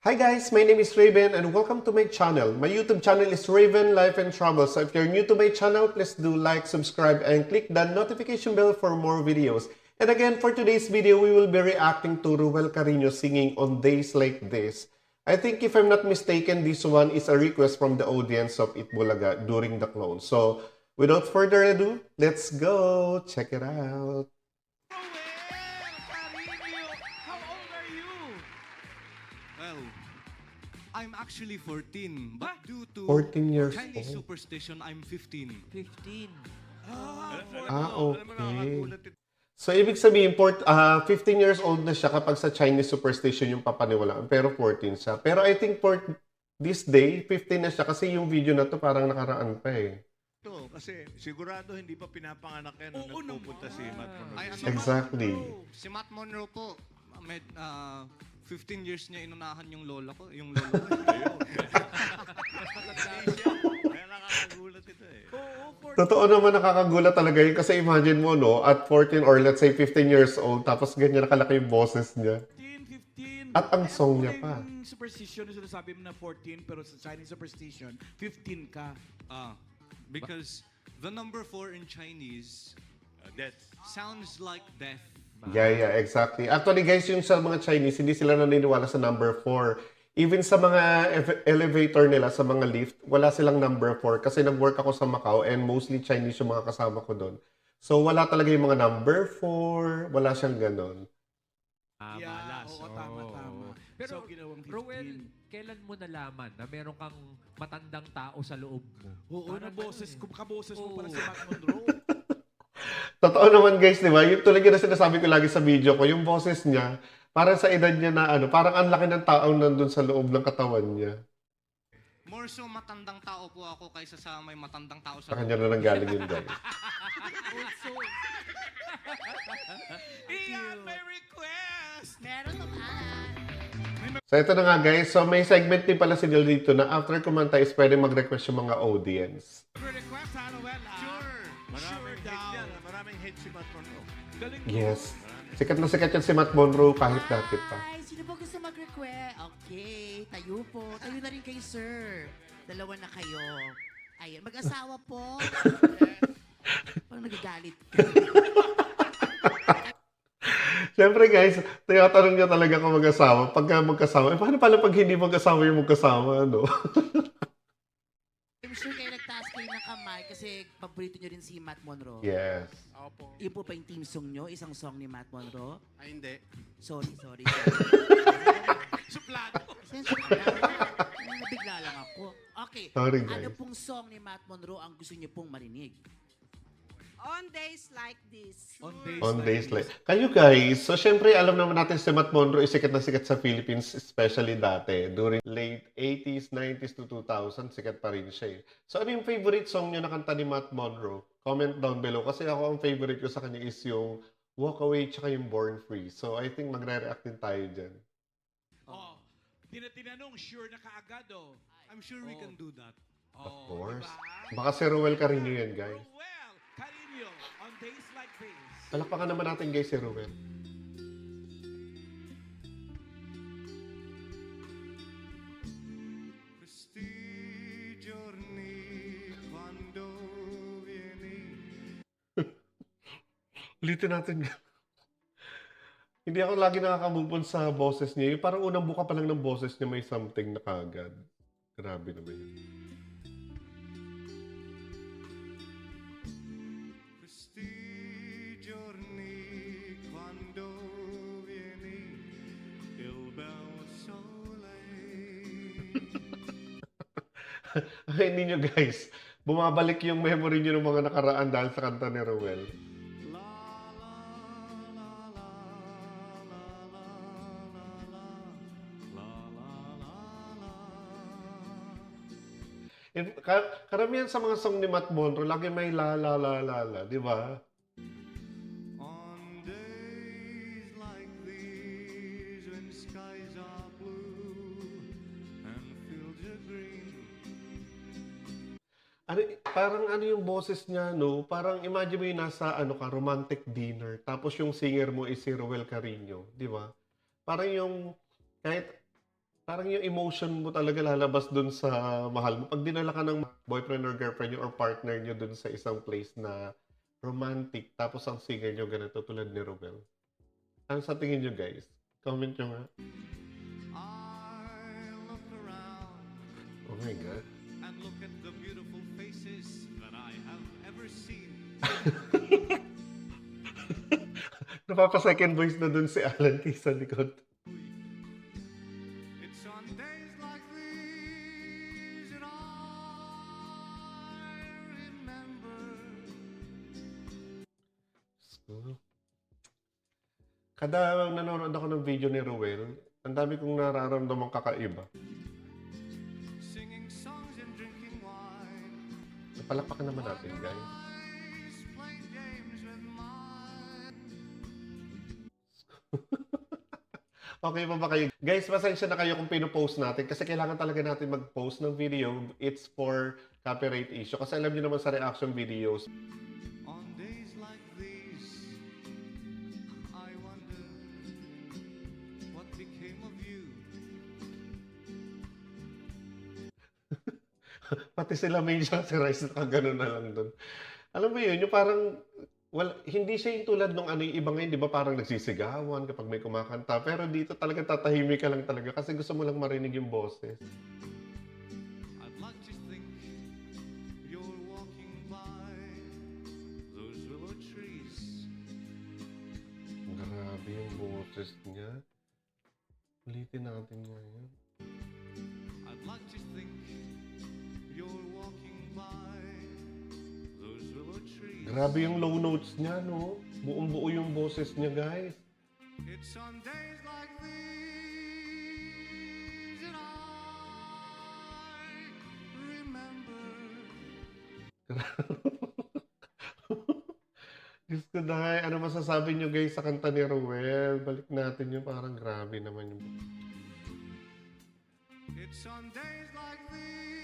Hi guys, my name is Raven and welcome to my channel. My YouTube channel is Raven Life and Travel. So if you're new to my channel, please do like, subscribe, and click the notification bell for more videos. And again, for today's video, we will be reacting to Ruel Carino singing On Days Like This. I think if I'm not mistaken, this one is a request from the audience of Itbulaga during the clone. So without further ado, let's go check it out. Carino, how old are you? Well, I'm actually 14, but due to 14 years Chinese old. superstition, I'm 15. 15. Okay. So, ibig sabihin, 15 years old na siya kapag sa Chinese superstition yung papaniwalaan, pero 14 siya. Pero I think for this day, 15 na siya kasi yung video na to parang nakaraan pa eh. Ito, kasi sigurado hindi pa pinapanganak yan nung Oo nagpupunta si naman. Matt Monroe. Ay, ano Exactly. Si Matt Monroe po, 15 years niya inunahan yung lola ko. Yung lola ko. Ayun. Kaya nakakagulat ito eh. Totoo naman nakakagulat talaga yun kasi imagine mo, no, at 14 or let's say 15 years old, tapos ganyan nakalaki yung boses niya. 15. At ang song niya pa. Yung superstition na sinasabi mo na 14, pero sa Chinese superstition, 15 ka. Because the number 4 in Chinese Death. sounds like death. Yeah, exactly. Actually, guys, yung sa mga Chinese, hindi sila naniniwala sa number 4. Even sa mga elevator nila, sa mga lift, wala silang number 4 kasi nag-work ako sa Macau and mostly Chinese yung mga kasama ko doon. So, wala talaga yung mga number 4, wala siyang ganon. Yeah, oo, tama. Pero, So, ginawang 15. Rowel, kailan mo nalaman na meron kang matandang tao sa loob mo? Oo, na Parang boses, ganun eh. kaboses mo pala Oo. si Matt Monroe. Totoo naman guys, di ba? Yung tuloy na sinasabi ko lagi sa video ko, yung boses niya, para sa edad niya na parang ang laki ng taong nandun sa loob ng katawan niya. More so matandang tao po ako kaysa sa may matandang tao Sa sa kanya na nanggaling yun guys. Iyan, may request! Meron naman. So ito na nga guys, so may segment din pala sila dito na after kumanta is pwede mag-request yung mga audience. Request, ha, Noel? Sure. Maraming hit yan. Maraming hit si Matt Monroe. Galing mo. Yes. Sikat na sikat yan si Matt Monroe kahit dati pa. Ay, sino po gusto mag-request? Okay, tayo po. Tayo na rin kay sir. Dalawa na kayo. Ayun, mag-asawa po. Parang nagagalit ka. Siyempre guys, tinatanong niya talaga kung mag-asawa. Pagka magkasama, paano pala pag hindi mag-asawa yung magkasama, ano? I'm sure kayo nagtaas kayo ng kamay kasi paborito nyo rin si Matt Monroe. Yes. Opo. Yun po pa yung team song nyo? Isang song ni Matt Monroe? Ay, hindi. Sorry. Suplado. Sensya ka na. Nabigla lang ako. Okay. Sorry, Ano guys. pong song ni Matt Monroe ang gusto nyo pong marinig? On days like this. On days like. Kayo guys, so syempre alam naman natin si Matt Monroe is sikat na sikat sa Philippines, especially dati. During late 80s, 90s to 2000, sikat pa rin siya eh. So ano yung favorite song niyo na kanta ni Matt Monroe? Comment down below. Kasi ako ang favorite ko sa kanya is yung Walk Away tsaka yung Born Free. So I think magre-react din tayo dyan. Oh, tinanong, sure na kaagad, oh. I'm sure we can do that. Of Oh, course. diba? Baka si Ruel Carino yan guys. Ruel Carino, on days like this. Palakpakan naman natin guys si Ruel. Questi giorni quando vieni. Ulitin natin. Hindi ako lagi nakaka-move on sa boses niya. Yung parang unang buka pa lang ng boses niya may something na kagad. Grabe naman yun. Questi giorni quando vieni il bel sole. Ay, hindi nyo guys. Bumabalik yung memory nyo ng mga nakaraan dahil sa kanta ni Ruel. Karamihan sa mga song ni Matt Monroe, lagi may la la la la la, di ba? On days like these when skies are blue and fields are green. Parang ano yung boses niya, no? Parang imagine mo yung nasa romantic dinner, tapos yung singer mo is si Ruel Carino, di ba? Parang yung, kahit parang yung emotion mo talaga lalabas dun sa mahal mo. Pag dinala ka ng boyfriend or girlfriend nyo or partner nyo dun sa isang place na romantic, tapos ang singer nyo ganito tulad ni Romel. Ano sa tingin nyo, guys? Comment nyo nga. I look around Oh my God. and look at the beautiful faces that I have ever seen. Napapa-second voice na dun si Alan Kay sa likod. It's on days like these that I remember. Kada nanonood ako ng video ni Ruel, ang dami kong nararamdamang kakaiba. Singing songs and drinking wine. Napalakpakan naman natin, guys. Eyes playing games with mine. Okay pa ba kayo? Guys, pasensya na kayo kung pinopost natin kasi kailangan talaga natin mag-post ng video. It's for copyright issue. Kasi alam niyo naman sa reaction videos, On days like these, I wonder what became of you. pati sila may siya si Rice nakagano na lang doon. Alam mo yun, yung parang, hindi siya yung tulad nung ano yung iba ngayon, di ba parang nagsisigawan kapag may kumakanta. Pero dito talaga tatahimik ka lang talaga kasi gusto mo lang marinig yung boses. I'd like to think you're walking by those willow trees. Grabe yung boses niya. Ulitin natin nga yan. I'd like to think you're walking by those willow trees. Grabe yung low notes niya, no? Buong-buo yung boses niya, guys. It's on days like these that I remember. Diyos ko dahil, ano masasabi niyo guys sa kanta ni Ruel? Balik natin yung parang grabe naman yung... It's on days like these.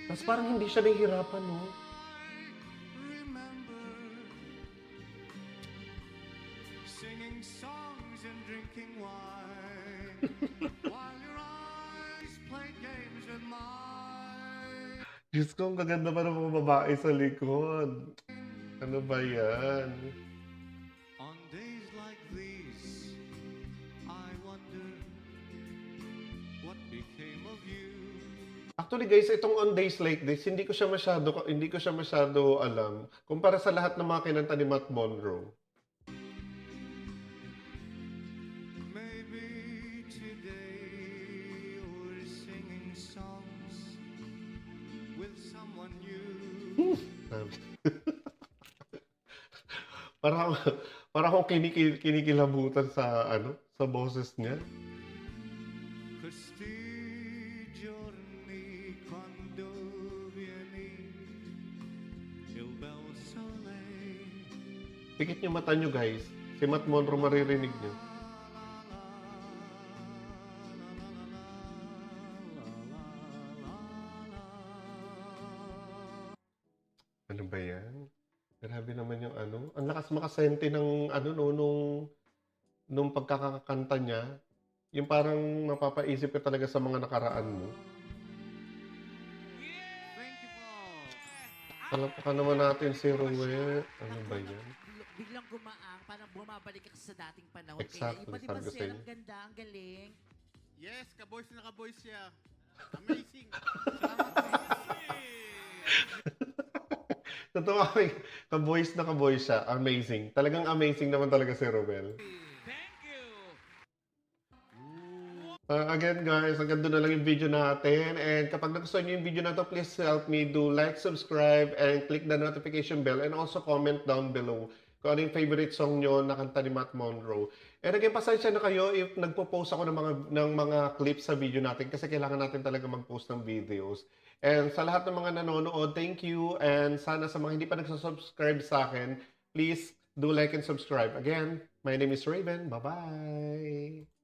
Tapos parang hindi siya nahihirapan, no? Remember singing songs and drinking wine while your eyes played games with mine. Diyos ko, ang gaganda pa ng mga babae sa likod. Ano ba yan? On days like these, I wonder what became of you. Actually guys, itong On Days Like This, hindi ko siya masyado alam kumpara sa lahat ng mga kinanta ni Matt Monroe. Maybe today you're singing songs with someone new. Para akong kinikilabutan sa sa boses niya. Questi giorni quando vieni il bel sole. Pikit niyo mata niyo guys. Si Matt Monroe maririnig niyo. Ano ba yan? Grabe naman yung ano. Ang lakas makasente ng nung pagkakakanta niya. Yung parang mapapaisip ka talaga sa mga nakaraan mo. Thank you po. Palapakan naman natin si Ruel. Ano ba yan? Biglang gumaang, parang bumabalik ka sa dating panahon. Exactly, Kaya iba, di sabi ba, ko Sir? sa'yo. Ang ganda, ang galing. Yes, kaboys na kaboys siya. Amazing. Totoo kami, ka-voice na ka-voice siya. Amazing. Talagang amazing naman talaga si Ruel. Again guys, hanggang doon na lang yung video natin. And kapag nagustuhan nyo yung video na to, please help me do like, subscribe, and click the notification bell. And also comment down below kung ano yung favorite song nyo na kanta ni Matt Monroe. And again, pasensya na kayo if nagpo-post ako ng mga clips sa video natin kasi kailangan natin talaga mag-post ng videos. And sa lahat ng mga nanonood, thank you. And sana sa mga hindi pa nagsasubscribe sa akin, please do like and subscribe. Again, my name is Raven. Bye-bye!